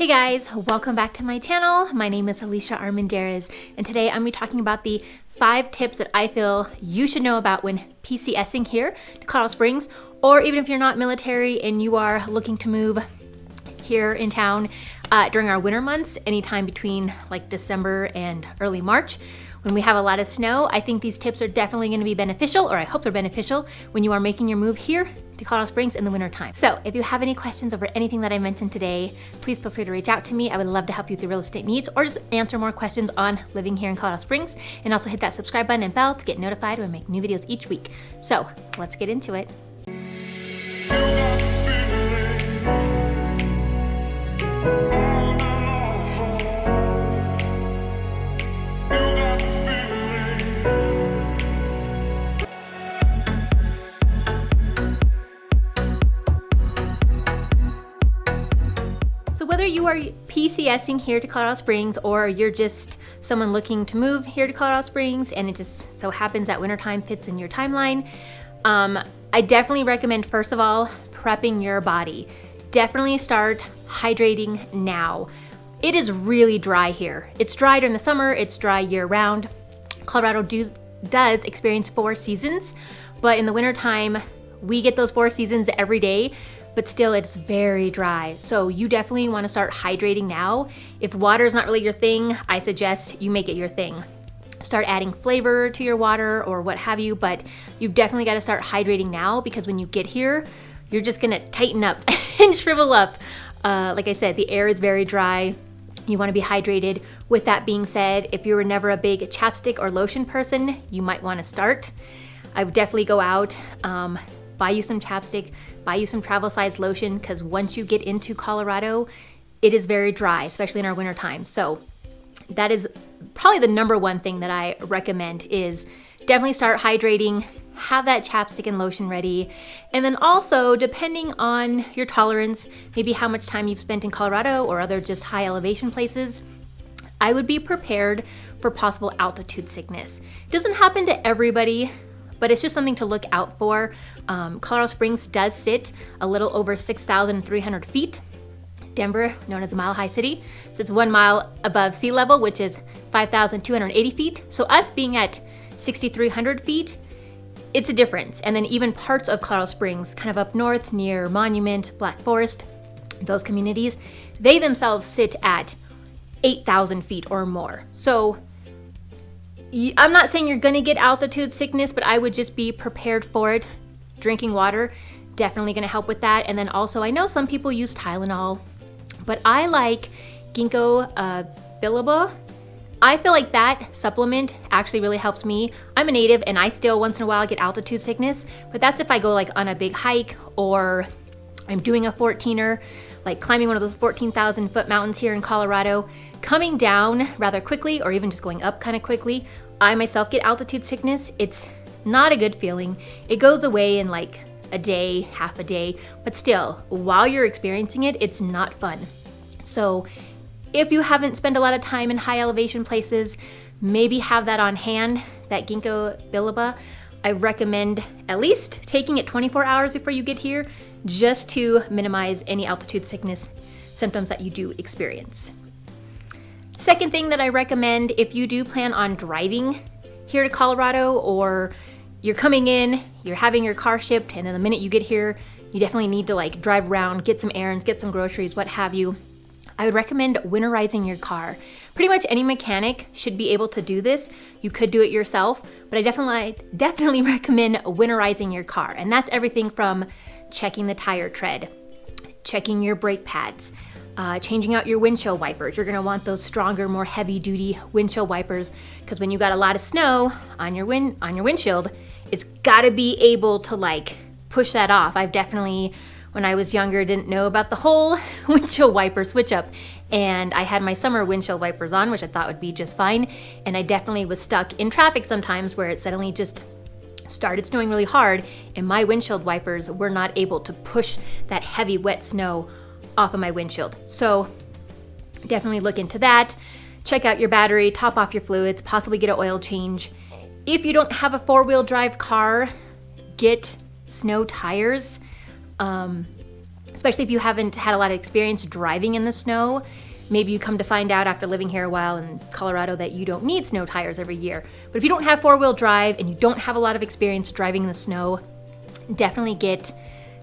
Hey guys, welcome back to my channel. My name is Alicia Armendariz, and today I'm going to be talking about the 5 tips that I feel you should know about when PCSing here to Colorado Springs, or even if you're not military and you are looking to move here in town during our winter months, anytime between like December and early March. When we have a lot of snow, I think these tips are definitely going to be beneficial, or I hope they're beneficial when you are making your move here to Colorado Springs in the winter time. So if you have any questions over anything that I mentioned today, please feel free to reach out to me. I would love to help you with your real estate needs, or just answer more questions on living here in Colorado Springs. And also hit that subscribe button and bell to get notified when I make new videos each week. So let's get into it. So whether you are PCSing here to Colorado Springs, or you're just someone looking to move here to Colorado Springs and it just so happens that wintertime fits in your timeline, I definitely recommend, first of all, prepping your body. Definitely start hydrating now. It is really dry here. It's dry during the summer, it's dry year round. Colorado does experience 4 seasons, but in the wintertime, we get those 4 seasons every day. But still it's very dry. So you definitely want to start hydrating now. If water is not really your thing, I suggest you make it your thing. Start adding flavor to your water or what have you, but you've definitely got to start hydrating now, because when you get here, you're just gonna tighten up and shrivel up. Like I said, the air is very dry. You want to be hydrated. With that being said, if you were never a big chapstick or lotion person, you might want to start. I would definitely go out, buy you some chapstick, buy you some travel size lotion, because once you get into Colorado, it is very dry, especially in our winter time. So that is probably the number one thing that I recommend, is definitely start hydrating, have that chapstick and lotion ready. And then also, depending on your tolerance, maybe how much time you've spent in Colorado or other just high elevation places, I would be prepared for possible altitude sickness. It doesn't happen to everybody, but it's just something to look out for. Colorado Springs does sit a little over 6,300 feet. Denver, known as a mile high city, sits 1 mile above sea level, which is 5,280 feet. So us being at 6,300 feet, it's a difference. And then even parts of Colorado Springs, kind of up north near Monument, Black Forest, those communities, they themselves sit at 8,000 feet or more. So I'm not saying you're gonna get altitude sickness, but I would just be prepared for it. Drinking water, definitely gonna help with that. And then also, I know some people use Tylenol, but I like ginkgo biloba. I feel like that supplement actually really helps me. I'm a native and I still once in a while get altitude sickness, but that's if I go like on a big hike, or I'm doing a 14er, like climbing one of those 14,000 foot mountains here in Colorado. Coming down rather quickly, or even just going up kind of quickly, I myself get altitude sickness. It's not a good feeling. It goes away in like a day, half a day, but still, while you're experiencing it, it's not fun. So if you haven't spent a lot of time in high elevation places, maybe have that on hand, that ginkgo biloba. I recommend at least taking it 24 hours before you get here, just to minimize any altitude sickness symptoms that you do experience. Second thing that I recommend, if you do plan on driving here to Colorado, or you're coming in, you're having your car shipped, and then the minute you get here, you definitely need to like drive around, get some errands, get some groceries, what have you, I would recommend winterizing your car. Pretty much any mechanic should be able to do this. You could do it yourself, but I definitely recommend winterizing your car. And that's everything from checking the tire tread, checking your brake pads, changing out your windshield wipers. You're gonna want those stronger, more heavy-duty windshield wipers, because when you got a lot of snow on your windshield, it's gotta be able to like push that off. I've definitely, when I was younger, didn't know about the whole windshield wiper switch up, and I had my summer windshield wipers on, which I thought would be just fine, and I definitely was stuck in traffic sometimes where it suddenly just started snowing really hard, and my windshield wipers were not able to push that heavy wet snow off of my windshield. So definitely look into that. Check out your battery, top off your fluids, possibly get an oil change. If you don't have a 4-wheel drive car, get snow tires. especially if you haven't had a lot of experience driving in the snow. Maybe you come to find out after living here a while in Colorado that you don't need snow tires every year. But if you don't have four-wheel drive and you don't have a lot of experience driving in the snow, definitely get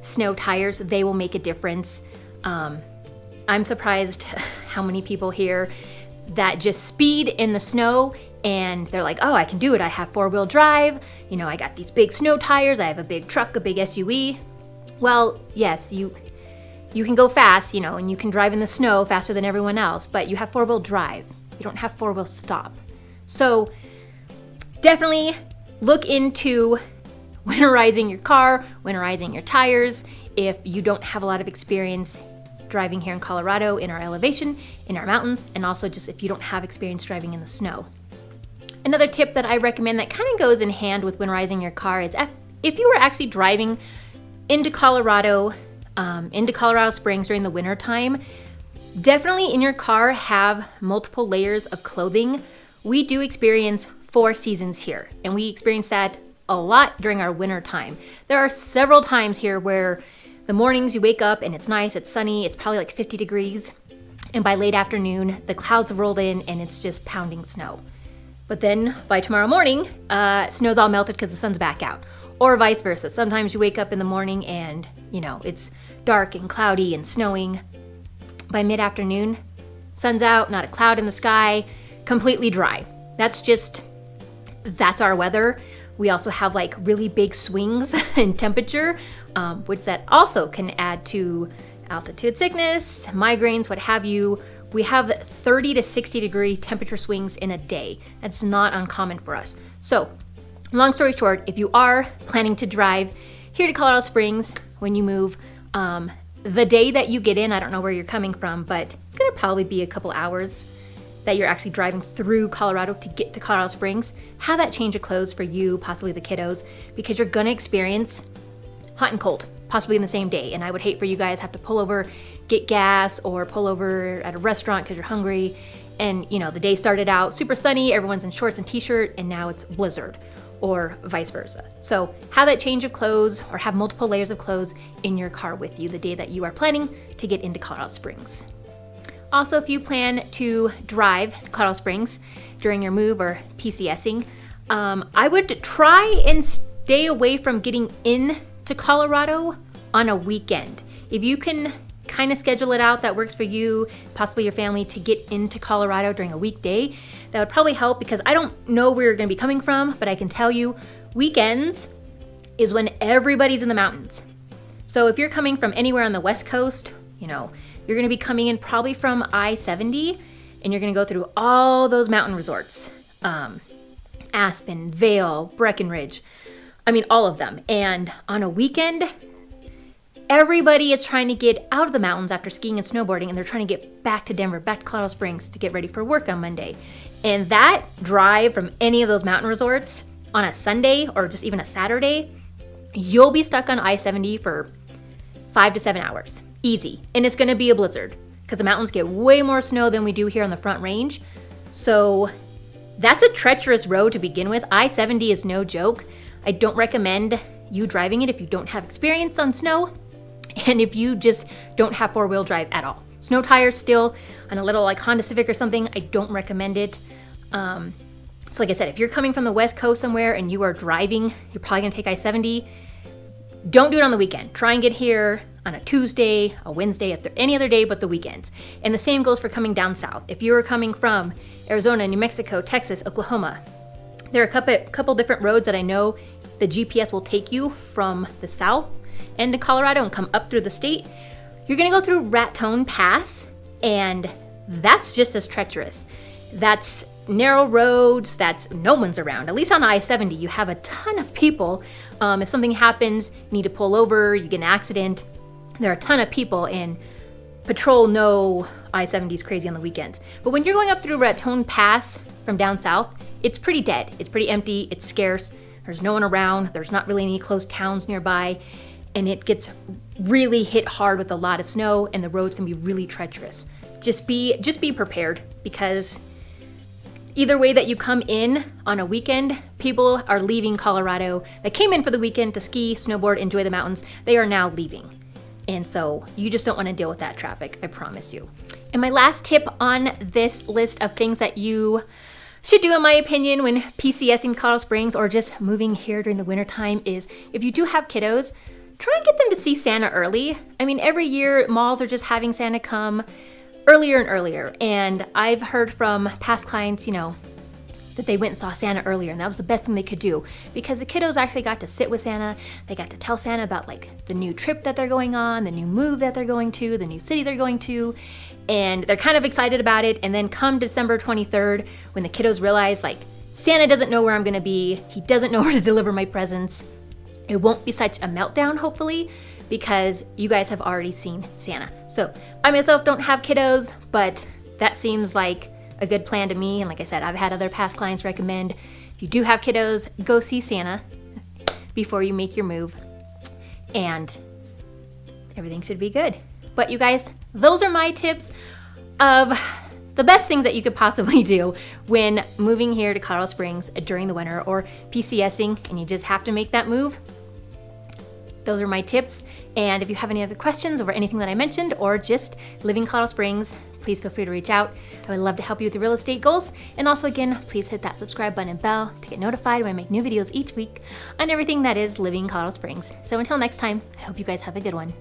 snow tires. They will make a difference. I'm surprised how many people here that just speed in the snow and they're like, oh, I can do it. I have four-wheel drive. You know, I got these big snow tires. I have a big truck, a big SUV. Well, yes, you can go fast, you know, and you can drive in the snow faster than everyone else, but you have four-wheel drive. You don't have four-wheel stop. So definitely look into winterizing your car, winterizing your tires if you don't have a lot of experience driving here in Colorado in our elevation, in our mountains, and also just if you don't have experience driving in the snow. Another tip that I recommend that kind of goes in hand with winterizing your car is if you were actually driving into Colorado Springs during the winter time, definitely in your car have multiple layers of clothing. We do experience 4 seasons here, and we experience that a lot during our winter time. There are several times here where the mornings you wake up and it's nice, it's sunny, it's probably like 50 degrees, and by late afternoon, the clouds have rolled in and it's just pounding snow. But then by tomorrow morning, snow's all melted because the sun's back out. Or vice versa. Sometimes you wake up in the morning and, you know, it's dark and cloudy and snowing. By mid-afternoon, sun's out, not a cloud in the sky, completely dry. That's our weather. We also have like really big swings in temperature, which that also can add to altitude sickness, migraines, what have you. We have 30 to 60 degree temperature swings in a day. That's not uncommon for us. So, long story short, if you are planning to drive here to Colorado Springs when you move, the day that you get in, I don't know where you're coming from, but it's gonna probably be a couple hours that you're actually driving through Colorado to get to Colorado Springs. Have that change of clothes for you, possibly the kiddos, because you're gonna experience hot and cold, possibly in the same day. And I would hate for you guys to have to pull over, get gas, or pull over at a restaurant because you're hungry. And you know, the day started out super sunny, everyone's in shorts and t-shirt, and now it's blizzard, or vice versa. So have that change of clothes or have multiple layers of clothes in your car with you the day that you are planning to get into Colorado Springs. Also, if you plan to drive to Colorado Springs during your move or PCSing, I would try and stay away from getting into Colorado on a weekend. If you can kind of schedule it out that works for you, possibly your family, to get into Colorado during a weekday, that would probably help, because I don't know where you're going to be coming from, but I can tell you weekends is when everybody's in the mountains. So if you're coming from anywhere on the West Coast, you know, you're going to be coming in probably from I-70, and you're going to go through all those mountain resorts. Aspen, Vail, Breckenridge, I mean, all of them. And on a weekend, everybody is trying to get out of the mountains after skiing and snowboarding, and they're trying to get back to Denver, back to Colorado Springs to get ready for work on Monday. And that drive from any of those mountain resorts on a Sunday or just even a Saturday, you'll be stuck on I-70 for 5 to 7 hours. Easy. And it's going to be a blizzard because the mountains get way more snow than we do here on the Front Range. So that's a treacherous road to begin with. I-70 is no joke. I don't recommend you driving it if you don't have experience on snow, and if you just don't have four-wheel drive at all. Snow tires still on a little like Honda Civic or something, I don't recommend it. So like I said, if you're coming from the West Coast somewhere and you are driving, you're probably gonna take I-70. Don't do it on the weekend. Try and get here on a Tuesday, a Wednesday, any other day but the weekends. And the same goes for coming down south. If you are coming from Arizona, New Mexico, Texas, Oklahoma, there are a couple different roads that I know the GPS will take you from the south end of Colorado and come up through the state. You're gonna go through Raton Pass, and that's just as treacherous. That's narrow roads, that's no one's around. At least on I-70, you have a ton of people. If something happens, you need to pull over, you get an accident, there are a ton of people, and patrol know I-70 is crazy on the weekends. But when you're going up through Raton Pass from down south, it's pretty dead. It's pretty empty, it's scarce, there's no one around, there's not really any close towns nearby, and it gets really hit hard with a lot of snow, and the roads can be really treacherous. Just be prepared, because either way that you come in on a weekend, people are leaving Colorado that came in for the weekend to ski, snowboard, enjoy the mountains. They are now leaving. And so you just don't want to deal with that traffic, I promise you. And my last tip on this list of things that you should do, in my opinion, when PCSing Colorado Springs or just moving here during the wintertime is, if you do have kiddos, try and get them to see Santa early. I mean, every year malls are just having Santa come earlier and earlier. And I've heard from past clients, that they went and saw Santa earlier, and that was the best thing they could do, because the kiddos actually got to sit with Santa. They got to tell Santa about like the new trip that they're going on, the new move that they're going to, the new city they're going to, and they're kind of excited about it. And then come December 23rd, when the kiddos realize like Santa doesn't know where I'm gonna be, he doesn't know where to deliver my presents, it won't be such a meltdown, hopefully, because you guys have already seen Santa. So I myself don't have kiddos, but that seems like a good plan to me. And like I said, I've had other past clients recommend, if you do have kiddos, go see Santa before you make your move, and everything should be good. But you guys, those are my tips of the best things that you could possibly do when moving here to Colorado Springs during the winter, or PCSing and you just have to make that move. Those are my tips. And if you have any other questions over anything that I mentioned, or just living in Colorado Springs, please feel free to reach out. I would love to help you with your real estate goals. And also, again, please hit that subscribe button and bell to get notified when I make new videos each week on everything that is living in Colorado Springs. So until next time, I hope you guys have a good one.